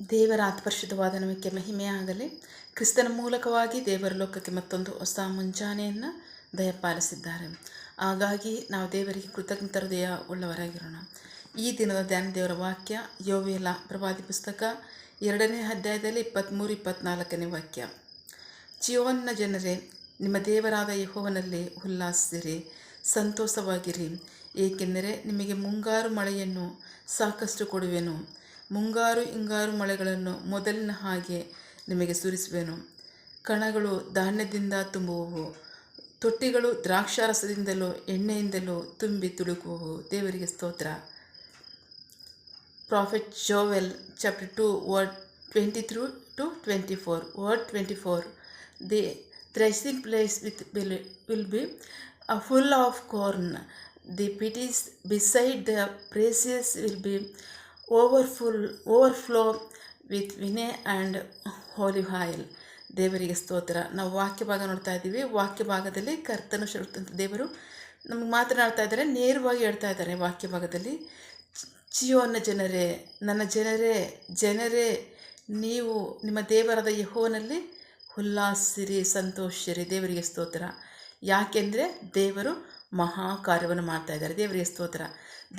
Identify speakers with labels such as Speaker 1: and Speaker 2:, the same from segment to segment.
Speaker 1: ದೇವರ ಪರಿಶುದ್ಧವಾದ ನಾಮಕ್ಕೆ ಮಹಿಮೆಯಾಗಲಿ. ಕ್ರಿಸ್ತನ ಮೂಲಕವಾಗಿ ದೇವರ ಲೋಕಕ್ಕೆ ಮತ್ತೊಂದು ಹೊಸ ಮುಂಜಾನೆಯನ್ನು ದಯಪಾಲಿಸಿದ್ದಾರೆ. ಹಾಗಾಗಿ ನಾವು ದೇವರಿಗೆ ಕೃತಜ್ಞ ಹೃದಯ ಉಳ್ಳವರಾಗಿರೋಣ. ಈ ದಿನದ ಧ್ಯಾನ ದೇವರ ವಾಕ್ಯ ಯೋವೇಲ ಪ್ರವಾದಿ ಪುಸ್ತಕ 2ನೇ ಅಧ್ಯಾಯದಲ್ಲಿ 23-24ನೇ ವಾಕ್ಯ. ಚಿಯೋನ್ನ ಜನರೇ, ನಿಮ್ಮ ದೇವರಾದ ಯೆಹೋವನಲ್ಲಿ ಉಲ್ಲಾಸಿಸಿರಿ, ಸಂತೋಷವಾಗಿರಿ, ಏಕೆಂದರೆ ನಿಮಗೆ ಮುಂಗಾರು ಮಳೆಯನ್ನು ಸಾಕಷ್ಟು ಕೊಡುವೆನು. ಮುಂಗಾರು ಹಿಂಗಾರು ಮಳೆಗಳನ್ನು ಮೊದಲಿನ ಹಾಗೆ ನಿಮಗೆ ಸುರಿಸುವೆನು. ಕಣಗಳು ಧಾನ್ಯದಿಂದ ತುಂಬುವವು, ತೊಟ್ಟಿಗಳು ದ್ರಾಕ್ಷಾರಸದಿಂದಲೂ ಎಣ್ಣೆಯಿಂದಲೂ ತುಂಬಿ ತುಳುಕುವವು. ದೇವರಿಗೆ ಸ್ತೋತ್ರ. Prophet Joel chapter 2 word 23-24. Word 24. The threshing place will be full of corn. The pits beside the presses will be overflow with wine and olive oil. ದೇವರಿಗೆ ಸ್ತೋತ್ರ. ನಾವು ವಾಕ್ಯ ಭಾಗ ನೋಡ್ತಾ ಇದ್ದೀವಿ. ವಾಕ್ಯ ಭಾಗದಲ್ಲಿ ಕರ್ತನ ಶಕ್ತಂತ ದೇವರು ನಮಗೆ ಮಾತನಾಡ್ತಾ ಇದ್ದಾರೆ, ನೇರವಾಗಿ ಹೇಳ್ತಾ ಇದ್ದಾರೆ. ವಾಕ್ಯ ಭಾಗದಲ್ಲಿ, ಚಿಯೋನ್ನ ಜನರೇ, ನನ್ನ ಜನರೇ, ನೀವು ನಿಮ್ಮ ದೇವರಾದ ಯೆಹೋವನಲ್ಲಿ ಉಲ್ಲಾಸಿರಿ, ಸಂತೋಷಿರಿ. ದೇವರಿಗೆ ಸ್ತೋತ್ರ. ಯಾಕೆಂದರೆ ದೇವರು ಮಹಾ ಕಾರ್ಯವನ್ನು ಮಾಡ್ತಾ ಇದ್ದಾರೆ. ದೇವರಿಗೆ ಸ್ತೋತ್ರ.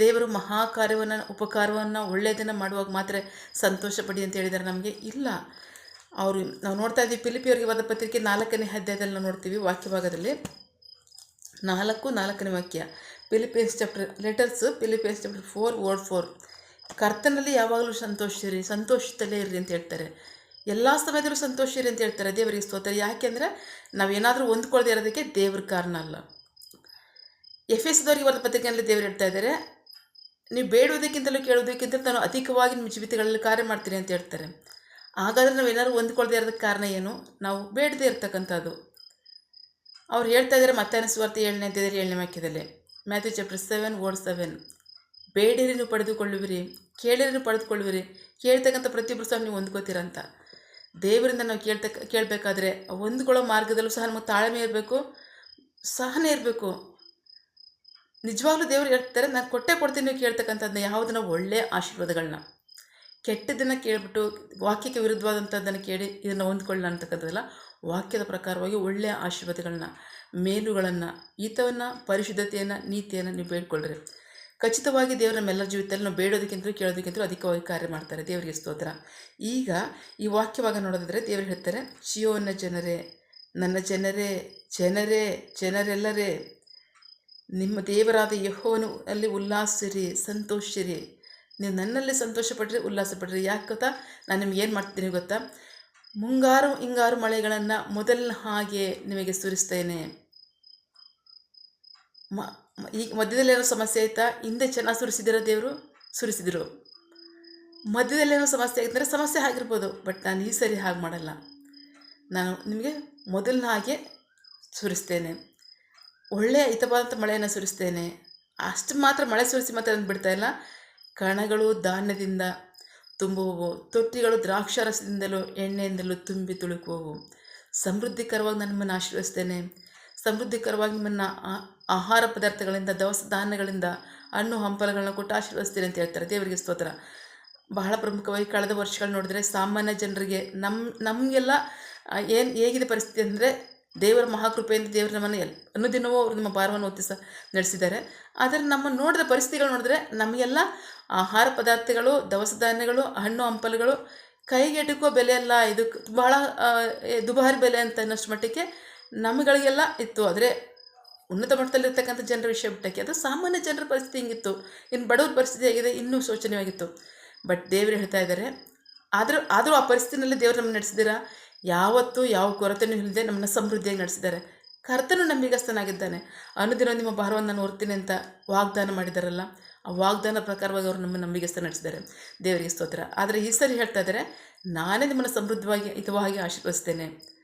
Speaker 1: ದೇವರು ಮಹಾ ಕಾರ್ಯವನ್ನು, ಉಪಕಾರವನ್ನು, ಒಳ್ಳೆಯದನ್ನು ಮಾಡುವಾಗ ಮಾತ್ರ ಸಂತೋಷ ಪಡಿ ಅಂತ ಹೇಳಿದ್ದಾರೆ. ನಮಗೆ ಇಲ್ಲ. ನಾವು ನೋಡ್ತಾ ಇದ್ದೀವಿ ಫಿಲಿಪಿಯವರಿಗೆ ಬರೆದ ಪತ್ರಿಕೆ 4ನೇ ಅಧ್ಯಾಯದಲ್ಲಿ ನಾವು ನೋಡ್ತೀವಿ. ವಾಕ್ಯ ಭಾಗದಲ್ಲಿ 4ನೇ ವಾಕ್ಯ. Philippians chapter 4 word 4. ಕರ್ತನಲ್ಲಿ ಯಾವಾಗಲೂ ಸಂತೋಷಿರಿ, ಸಂತೋಷದಲ್ಲೇ ಇರ್ರಿ ಅಂತ ಹೇಳ್ತಾರೆ. ಎಲ್ಲ ಸಮಯದಲ್ಲೂ ಸಂತೋಷಿರಿ ಅಂತ ಹೇಳ್ತಾರೆ. ದೇವರಿಗೆ ಸ್ತೋತ್ರ. ಯಾಕೆಂದರೆ ನಾವೇನಾದರೂ ಹೊಂದ್ಕೊಳ್ಳದೆ ಇರೋದಕ್ಕೆ ದೇವ್ರ ಕಾರಣ ಅಲ್ಲ. ಎಫೆಸದವರಿಗೆ ಬರೆದ ಪತ್ರಿಕೆಯಲ್ಲಿ ದೇವರು ಹೇಳ್ತಾ ಇದ್ದಾರೆ, ನೀವು ಬೇಡುವುದಕ್ಕಿಂತಲೂ ಕೇಳುವುದಕ್ಕಿಂತಲೂ ನಾನು ಅಧಿಕವಾಗಿ ನಿಮ್ಮ ಜೀವಿತಗಳಲ್ಲಿ ಕಾರ್ಯ ಮಾಡ್ತೀನಿ ಅಂತ ಹೇಳ್ತಾರೆ. ಹಾಗಾದರೆ ನಾವೇನಾದ್ರು ಹೊಂದ್ಕೊಳ್ಳದೆ ಇರೋದಕ್ಕೆ ಕಾರಣ ಏನು? ನಾವು ಬೇಡದೇ ಇರ್ತಕ್ಕಂಥದ್ದು. ಅವ್ರು ಹೇಳ್ತಾ ಇದ್ದಾರೆ ಮತ್ತಾಯನ ಸುವಾರ್ತೆ 7ನೇ ಅಧ್ಯಾಯದಲ್ಲಿ 7ನೇ ವಾಕ್ಯದಲ್ಲಿ, ಮ್ಯಾಥ್ಯೂ ಚಾಪ್ಟರ್ 7 ವರ್ಡ್ 7. ಬೇಡಿರಿ ನೀವು ಪಡೆದುಕೊಳ್ಳುವಿರಿ, ಕೇಳಿರಿ ನೀವು ಪಡೆದುಕೊಳ್ಳುವಿರಿ. ಕೇಳ್ತಕ್ಕಂಥ ಪ್ರತಿಯೊಬ್ಬರು ಸಹ ನೀವು ಹೊಂದ್ಕೋತೀರಂತ. ದೇವರಿಂದ ನಾವು ಕೇಳಬೇಕಾದ್ರೆ ಹೊಂದ್ಕೊಳ್ಳೋ ಮಾರ್ಗದಲ್ಲೂ ಸಹ ನಮಗೆ ತಾಳ್ಮೆ ಇರಬೇಕು, ಸಹನೆ ಇರಬೇಕು. ನಿಜವಾಗ್ಲೂ ದೇವರು ಹೇಳ್ತಾರೆ, ನಾನು ಕೊಡ್ತೀನಿ ನೀವು ಕೇಳ್ತಕ್ಕಂಥದ್ದನ್ನ. ಯಾವುದನ್ನ? ಒಳ್ಳೆಯ ಆಶೀರ್ವಾದಗಳನ್ನ. ಕೆಟ್ಟದನ್ನು ಕೇಳಿಬಿಟ್ಟು ವಾಕ್ಯಕ್ಕೆ ವಿರುದ್ಧವಾದಂಥದ್ದನ್ನು ಕೇಳಿ ಇದನ್ನು ಹೊಂದ್ಕೊಳ್ಳೋಣ ಅಂತಕ್ಕಂಥದ್ದಲ್ಲ. ವಾಕ್ಯದ ಪ್ರಕಾರವಾಗಿ ಒಳ್ಳೆಯ ಆಶೀರ್ವಾದಗಳನ್ನ, ಮೇಲುಗಳನ್ನು, ಹಿತವನ್ನು, ಪರಿಶುದ್ಧತೆಯನ್ನು, ನೀತಿಯನ್ನು ನೀವು ಬೇಡ್ಕೊಳ್ರಿ. ಖಚಿತವಾಗಿ ದೇವರ ನಮ್ಮೆಲ್ಲರ ಜೀವಿತದಲ್ಲಿ ನಾವು ಬೇಡೋದಕ್ಕಿಂತಲೂ ಕೇಳೋದಕ್ಕಿಂತಲೂ ಅಧಿಕವಾಗಿ ಕಾರ್ಯ ಮಾಡ್ತಾರೆ. ದೇವರಿಗೆ ಸ್ತೋತ್ರ. ಈಗ ಈ ವಾಕ್ಯವಾಗ ನೋಡೋದಾದರೆ ದೇವರು ಹೇಳ್ತಾರೆ, ಚಿಯೋನ್ನ ಜನರೇ, ನನ್ನ ಜನರೆಲ್ಲರೇ, ನಿಮ್ಮ ದೇವರಾದ ಯೆಹೋವನು ಅಲ್ಲಿ ಉಲ್ಲಾಸಿರಿ, ಸಂತೋಷಿರಿ. ನೀವು ನನ್ನಲ್ಲಿ ಸಂತೋಷಪಡ್ರಿ, ಉಲ್ಲಾಸ ಪಡ್ರಿ. ಯಾಕೆ ಗೊತ್ತಾ? ನಾನು ನಿಮ್ಗೆ ಏನು ಮಾಡ್ತೀನಿ ಗೊತ್ತಾ? ಮುಂಗಾರು ಹಿಂಗಾರು ಮಳೆಗಳನ್ನು ಮೊದಲಿನ ಹಾಗೆ ನಿಮಗೆ ಸುರಿಸ್ತೇನೆ. ಈಗ ಮಧ್ಯದಲ್ಲೇನೋ ಸಮಸ್ಯೆ ಆಯಿತಾ? ಹಿಂದೆ ಚೆನ್ನಾಗಿ ದೇವರು ಸುರಿಸಿದರು. ಮಧ್ಯದಲ್ಲೇನೋ ಸಮಸ್ಯೆ ಆಗಿದ್ದರೆ ಸಮಸ್ಯೆ ಆಗಿರ್ಬೋದು, ಬಟ್ ನಾನು ಈ ಸರಿ ಹಾಗೆ ಮಾಡಲ್ಲ. ನಾನು ನಿಮಗೆ ಮೊದಲಿನ ಹಾಗೆ ಸುರಿಸ್ತೇನೆ. ಒಳ್ಳೆಯ ಹಿತವಾದಂಥ ಮಳೆಯನ್ನು ಸುರಿಸ್ತೇನೆ. ಅಷ್ಟು ಮಾತ್ರ ಮಳೆ ಸುರಿಸಿ ಮಾತ್ರ ಬಿಡ್ತಾ ಇಲ್ಲ. ಕಣಗಳು ಧಾನ್ಯದಿಂದ ತುಂಬುವವು, ತೊಟ್ಟಿಗಳು ದ್ರಾಕ್ಷಾರಸದಿಂದಲೂ ಎಣ್ಣೆಯಿಂದಲೂ ತುಂಬಿ ತುಳುಕುವವು. ಸಮೃದ್ಧಿಕರವಾಗಿ ನಾನು ನಿಮ್ಮನ್ನು ಆಶೀರ್ವದಿಸ್ತೇನೆ. ಸಮೃದ್ಧಿಕರವಾಗಿ ನಿಮ್ಮನ್ನು ಆಹಾರ ಪದಾರ್ಥಗಳಿಂದ, ದವಸ ಧಾನ್ಯಗಳಿಂದ, ಹಣ್ಣು ಹಂಪಲುಗಳನ್ನ ಕೊಟ್ಟು ಆಶೀರ್ವದಿಸ್ತೀನಿ ಅಂತ ಹೇಳ್ತಾರೆ. ದೇವರಿಗೆ ಸ್ತೋತ್ರ. ಬಹಳ ಪ್ರಮುಖವಾಗಿ ಕಳೆದ ವರ್ಷಗಳು ನೋಡಿದ್ರೆ ಸಾಮಾನ್ಯ ಜನರಿಗೆ ನಮಗೆಲ್ಲ ಹೇಗಿದೆ ಪರಿಸ್ಥಿತಿ ಅಂದರೆ, ದೇವರ ಮಹಾಕೃಪೆಯಿಂದ ದೇವರು ನಮ್ಮನ್ನು ಅನುದಿನವೂ ಅವರು ನಮ್ಮ ಭಾರವನ್ನು ಒತ್ತಿ ನಡೆಸಿದ್ದಾರೆ. ಆದರೆ ನಮ್ಮ ನೋಡಿದ ಪರಿಸ್ಥಿತಿಗಳು ನೋಡಿದ್ರೆ ನಮಗೆಲ್ಲ ಆಹಾರ ಪದಾರ್ಥಗಳು, ದವಸ ಧಾನ್ಯಗಳು, ಹಣ್ಣು ಹಂಪಲುಗಳು ಕೈಗೆಟುಕುವ ಬೆಲೆ ಅಲ್ಲ. ಇದು ಬಹಳ ದುಬಾರಿ ಬೆಲೆ ಅಂತ ಅನ್ನೋಷ್ಟು ಮಟ್ಟಿಗೆ ನಮಗಳಿಗೆಲ್ಲ ಇತ್ತು. ಆದರೆ ಉನ್ನತ ಮಟ್ಟದಲ್ಲಿರ್ತಕ್ಕಂಥ ಜನರ ವಿಷಯ ಬಿಟ್ಟಕ್ಕೆ ಅದು ಸಾಮಾನ್ಯ ಜನರ ಪರಿಸ್ಥಿತಿ ಹಿಂಗಿತ್ತು. ಇನ್ನು ಬಡವ್ರ ಪರಿಸ್ಥಿತಿ ಹೇಗಿದೆ, ಇನ್ನೂ ಶೋಚನೀಯವಾಗಿತ್ತು. ಬಟ್ ದೇವರು ಹೇಳ್ತಾ ಇದ್ದಾರೆ, ಆದರೂ ಆ ಪರಿಸ್ಥಿತಿನಲ್ಲಿ ದೇವರು ನಮ್ಮನ್ನು ನಡೆಸಿದ್ದೀರಾ. ಯಾವತ್ತೂ ಯಾವ ಕೊರತೆಯೂ ಇಲ್ಲದೆ ನಮ್ಮನ್ನು ಸಮೃದ್ಧಿಯಾಗಿ ನಡೆಸಿದ್ದಾರೆ. ಕರ್ತನು ನಂಬಿಗಸ್ತನಾಗಿದ್ದಾನೆ. ಅನುದಿನ ನಿಮ್ಮ ಭಾರವನ್ನು ನಾನು ಹೊರ್ತೀನಿ ಅಂತ ವಾಗ್ದಾನ ಮಾಡಿದಾರಲ್ಲ, ಆ ವಾಗ್ದಾನ ಪ್ರಕಾರವಾಗಿ ಅವರು ನಮ್ಮ ನಂಬಿಗಸ್ತ ನಡೆಸಿದ್ದಾರೆ. ದೇವರಿಗೆ ಸ್ತೋತ್ರ. ಆದರೆ ಈ ಸರಿ ಹೇಳ್ತಾ ಇದ್ದಾರೆ, ನಾನೇ ನಿಮ್ಮನ್ನು ಸಮೃದ್ಧವಾಗಿ ಹಿತವಾಗಿ ಆಶೀರ್ವದಿಸ್ತೇನೆ.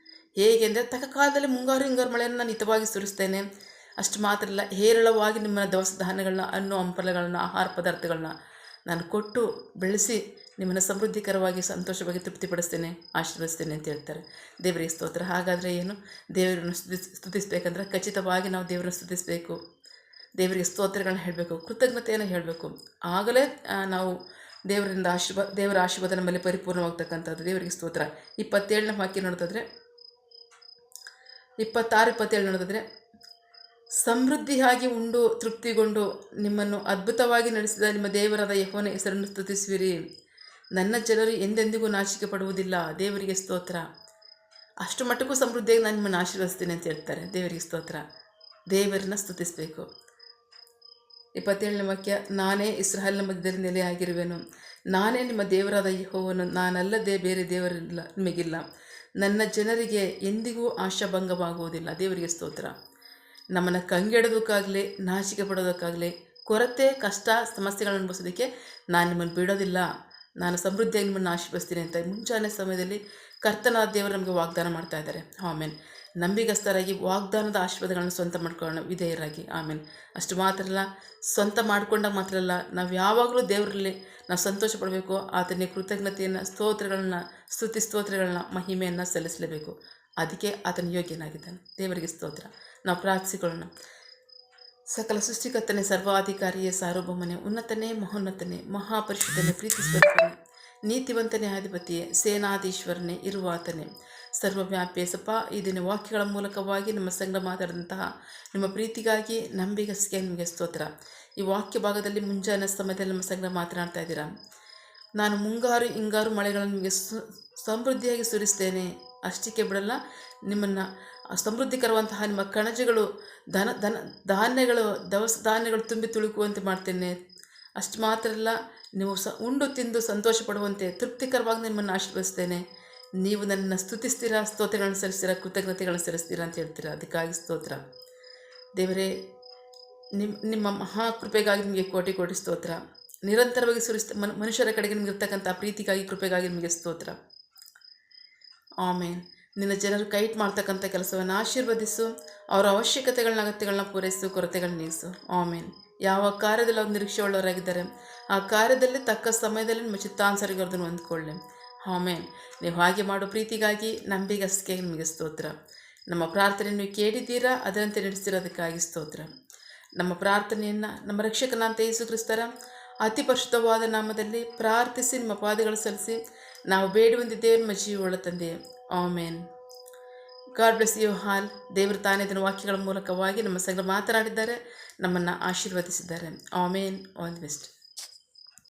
Speaker 1: ಹೇಗೆ ಅಂದರೆ, ತಕ್ಕ ಕಾಲದಲ್ಲಿ ಮುಂಗಾರು ಹಿಂಗಾರು ಮಳೆಯನ್ನು ನಾನು ಹಿತವಾಗಿ ಸುರಿಸ್ತೇನೆ. ಅಷ್ಟು ಮಾತ್ರ ಇಲ್ಲ, ಹೇರಳವಾಗಿ ನಿಮ್ಮ ದವಸ ಧಾನ್ಯಗಳನ್ನ, ಹಣ್ಣು ಹಂಪಲುಗಳನ್ನ, ಆಹಾರ ಪದಾರ್ಥಗಳನ್ನ ನಾನು ಕೊಟ್ಟು ಬೆಳೆಸಿ ನಿಮ್ಮನ್ನು ಸಮೃದ್ಧಿಕರವಾಗಿ, ಸಂತೋಷವಾಗಿ ತೃಪ್ತಿಪಡಿಸ್ತೇನೆ, ಆಶೀರ್ವದಿಸ್ತೇನೆ ಅಂತ ಹೇಳ್ತಾರೆ. ದೇವರಿಗೆ ಸ್ತೋತ್ರ. ಹಾಗಾದರೆ ಏನು? ದೇವರನ್ನು ಸ್ತುತಿಸಬೇಕಂದ್ರೆ ಖಚಿತವಾಗಿ ನಾವು ದೇವರನ್ನು ಸ್ತುತಿಸಬೇಕು. ದೇವರಿಗೆ ಸ್ತೋತ್ರಗಳನ್ನ ಹೇಳಬೇಕು, ಕೃತಜ್ಞತೆಯನ್ನು ಹೇಳಬೇಕು. ಆಗಲೇ ನಾವು ದೇವರ ಆಶೀರ್ವಾದ ನಮ್ಮಲ್ಲಿ ಪರಿಪೂರ್ಣವಾಗ್ತಕ್ಕಂಥದ್ದು. ದೇವರಿಗೆ ಸ್ತೋತ್ರ. 27ನೇ ವಾಕ್ಯ ನೋಡೋದಾದರೆ 27 ನೋಡೋದಾದರೆ, ಸಮೃದ್ಧಿಯಾಗಿ ಉಂಡು ತೃಪ್ತಿಗೊಂಡು ನಿಮ್ಮನ್ನು ಅದ್ಭುತವಾಗಿ ನಡೆಸಿದ ನಿಮ್ಮ ದೇವರಾದ ಯೆಹೋವನ ಹೆಸರನ್ನು ಸ್ತುತಿಸುವಿರಿ. ನನ್ನ ಜನರು ಎಂದೆಂದಿಗೂ ನಾಚಿಕೆ ಪಡುವುದಿಲ್ಲ. ದೇವರಿಗೆ ಸ್ತೋತ್ರ. ಅಷ್ಟು ಮಟ್ಟಕ್ಕೂ ಸಮೃದ್ಧಿಯಾಗಿ ನಾನು ನಿಮ್ಮನ್ನು ಆಶೀರ್ವದಿಸ್ತೀನಿ ಅಂತ ಹೇಳ್ತಾರೆ. ದೇವರಿಗೆ ಸ್ತೋತ್ರ. ದೇವರನ್ನ ಸ್ತುತಿಸಬೇಕು. 27ನೇ ವಾಕ್ಯ, ನಾನೇ ಇಸ್ರಾಯೇಲಿನ ಮಧ್ಯದಲ್ಲಿ ನೆಲೆಯಾಗಿರುವೆನು. ನಾನೇ ನಿಮ್ಮ ದೇವರಾದ ಯೆಹೋವನು, ನಾನಲ್ಲದೆ ಬೇರೆ ದೇವರಿಲ್ಲ ನಿಮಗಿಲ್ಲ. ನನ್ನ ಜನರಿಗೆ ಎಂದಿಗೂ ಆಶಾಭಂಗವಾಗುವುದಿಲ್ಲ. ದೇವರಿಗೆ ಸ್ತೋತ್ರ. ನಮ್ಮನ್ನು ಕಂಗೆಡೋದಕ್ಕಾಗಲಿ, ನಾಚಿಕೆ ಪಡೋದಕ್ಕಾಗಲಿ, ಕೊರತೆ, ಕಷ್ಟ, ಸಮಸ್ಯೆಗಳನ್ನು ಅನುಭವಿಸೋದಕ್ಕೆ ನಾನು ನಿಮ್ಮನ್ನು ಬಿಡೋದಿಲ್ಲ. ನಾನು ಸಮೃದ್ಧಿಯಾಗಿ ನಿಮ್ಮನ್ನು ಆಶೀರ್ವದಿಸ್ತೀನಿ ಅಂತ ಮುಂಚಾನೆ ಸಮಯದಲ್ಲಿ ಕರ್ತನಾದ ದೇವರು ನಮಗೆ ವಾಗ್ದಾನ ಮಾಡ್ತಾ ಇದ್ದಾರೆ. ಆಮೇನ್. ನಂಬಿಗಸ್ತರಾಗಿ ವಾಗ್ದಾನದ ಆಶೀರ್ವಾದಗಳನ್ನು ಸ್ವಂತ ಮಾಡ್ಕೊಳ್ಳೋಣ, ವಿಧೇಯರಾಗಿ. ಆಮೇನ್. ಅಷ್ಟು ಮಾತ್ರ ಅಲ್ಲ, ಸ್ವಂತ ಮಾಡ್ಕೊಂಡಾಗ ಮಾತ್ರ ಅಲ್ಲ, ನಾವು ಯಾವಾಗಲೂ ದೇವರಲ್ಲಿ ನಾವು ಸಂತೋಷ ಪಡಬೇಕು. ಆತನಿಗೆ ಕೃತಜ್ಞತೆಯನ್ನು, ಸ್ತೋತ್ರಗಳನ್ನ, ಮಹಿಮೆಯನ್ನು ಸಲ್ಲಿಸಲೇಬೇಕು. ಅದಕ್ಕೆ ಆತನ ಯೋಗ್ಯನಾಗಿದ್ದಾನೆ. ದೇವರಿಗೆ ಸ್ತೋತ್ರ. ನಾವು ಪ್ರಾರ್ಥಿಸಿಕೊಳ್ಳೋಣ. ಸಕಲ ಸೃಷ್ಟಿಕರ್ತನೆ, ಸರ್ವಾಧಿಕಾರಿಯೇ, ಸಾರ್ವಭೌಮನೆ, ಉನ್ನತನೇ, ಮಹೋನ್ನತನೇ, ಮಹಾಪರಿಶುದ್ಧನೇ, ಪ್ರೀತಿ ಸ್ವರೂಪನೇ, ನೀತಿವಂತನೇ, ಅಧಿಪತಿಯೇ, ಸೇನಾಧೀಶ್ವರನೇ, ಇರುವಾತನೇ, ಸರ್ವವ್ಯಾಪ್ಯಸಪ್ಪ. ಈ ದಿನ ವಾಕ್ಯಗಳ ಮೂಲಕವಾಗಿ ನಮ್ಮ ಸಂಗಡ ಮಾತಾಡಿದಂತಹ ನಿಮ್ಮ ಪ್ರೀತಿಗಾಗಿ, ನಂಬಿಗಸ್ಗೆ ನಿಮಗೆ ಸ್ತೋತ್ರ. ಈ ವಾಕ್ಯ ಭಾಗದಲ್ಲಿ ಮುಂಜಾನೆ ಸಮಯದಲ್ಲಿ ನಮ್ಮ ಸಂಗಡ ಮಾತನಾಡ್ತಾ ಇದ್ದೀರಾ. ನಾನು ಮುಂಗಾರು ಹಿಂಗಾರು ಮಳೆಗಳನ್ನು ನಿಮಗೆ ಸಮೃದ್ಧಿಯಾಗಿ ಸುರಿಸ್ತೇನೆ, ಅಷ್ಟಕ್ಕೆ ಬಿಡಲ್ಲ. ನಿಮ್ಮನ್ನು ಸಮೃದ್ಧಿಕರವಂತಹ ನಿಮ್ಮ ಕಣಜಗಳು, ಧಾನ್ಯಗಳು, ದವಸ ಧಾನ್ಯಗಳು ತುಂಬಿ ತುಳುಕುವಂತೆ ಮಾಡ್ತೇನೆ. ಅಷ್ಟು ಮಾತ್ರ ಅಲ್ಲ, ನೀವು ಉಂಡು ತಿಂದು ಸಂತೋಷ ಪಡುವಂತೆ ತೃಪ್ತಿಕರವಾಗಿ ನಿಮ್ಮನ್ನು ಆಶೀರ್ವದಿಸ್ತೇನೆ. ನೀವು ನನ್ನನ್ನು ಸ್ತುತಿಸ್ತೀರಾ, ಸ್ತೋತ್ರಗಳನ್ನು ಸಲ್ಲಿಸ್ತೀರಾ, ಕೃತಜ್ಞತೆಗಳನ್ನು ಸಲ್ಲಿಸ್ತೀರಾ ಅಂತ ಹೇಳ್ತೀರಾ. ಅದಕ್ಕಾಗಿ ಸ್ತೋತ್ರ. ದೇವರೇ, ನಿಮ್ಮ ಮಹಾಕೃಪೆಗಾಗಿ ನಿಮಗೆ ಕೋಟಿ ಕೋಟಿ ಸ್ತೋತ್ರ. ನಿರಂತರವಾಗಿ ಮನುಷ್ಯರ ಕಡೆಗೆ ನಿಮಗಿರ್ತಕ್ಕಂಥ ಪ್ರೀತಿಗಾಗಿ, ಕೃಪೆಗಾಗಿ ನಿಮಗೆ ಸ್ತೋತ್ರ. ಆಮೇನ್. ನಿನ್ನ ಜನರು ಕೈಟ್ ಮಾಡ್ತಕ್ಕಂಥ ಕೆಲಸವನ್ನು ಆಶೀರ್ವದಿಸು. ಅವರ ಅವಶ್ಯಕತೆಗಳನ್ನ, ಅಗತ್ಯಗಳನ್ನ ಪೂರೈಸು, ಕೊರತೆಗಳನ್ನ ನೀಗಿಸು. ಆಮೇನ್. ಯಾವ ಕಾರ್ಯದಲ್ಲಿ ಅವ್ರು ನಿರೀಕ್ಷೆ ಉಳ್ಳವರಾಗಿದ್ದಾರೆ, ಆ ಕಾರ್ಯದಲ್ಲಿ ತಕ್ಕ ಸಮಯದಲ್ಲಿ ನಿಮ್ಮ ಚಿತ್ತಾನುಸಾರವಾಗಿ ಅವ್ರದನ್ನು ಹೊಂದ್ಕೊಳ್ಳಿ. ಆಮೇನ್. ನೀವು ಹಾಗೆ ಮಾಡೋ ಪ್ರೀತಿಗಾಗಿ, ನಂಬಿಗಸ್ಗೆ ನಿಮಗೆ ಸ್ತೋತ್ರ. ನಮ್ಮ ಪ್ರಾರ್ಥನೆ ನೀವು ಕೇಳಿದ್ದೀರಾ, ಅದರಂತೆ ನಡೆಸ್ತಿರೋದಕ್ಕಾಗಿ ಸ್ತೋತ್ರ. ನಮ್ಮ ಪ್ರಾರ್ಥನೆಯನ್ನು ನಮ್ಮ ರಕ್ಷಕನಾಂತ ಯೇಸು ಕ್ರಿಸ್ತರ ಅತಿ ಪರಿಶುದ್ಧವಾದ ನಾಮದಲ್ಲಿ ಪ್ರಾರ್ಥಿಸಿ ನಿಮ್ಮ ಪಾದಗಳು ಸಲ್ಲಿಸಿ ನಾವು ಬೇಡುವಂದಿದ್ದೇವೆ ನಿಮ್ಮ ಜೀವವುಳ್ಳ ತಂದೆಯೇ. Amen. God bless you all. ದೇವರು ತಾನೇ ಇದನ್ನು ವಾಕ್ಯಗಳ ಮೂಲಕವಾಗಿ ನಮ್ಮ ಸಂಗಡ ಮಾತನಾಡಿದ್ದಾರೆ, ನಮ್ಮನ್ನು ಆಶೀರ್ವದಿಸಿದ್ದಾರೆ. ಆಮೇನ್. All the best.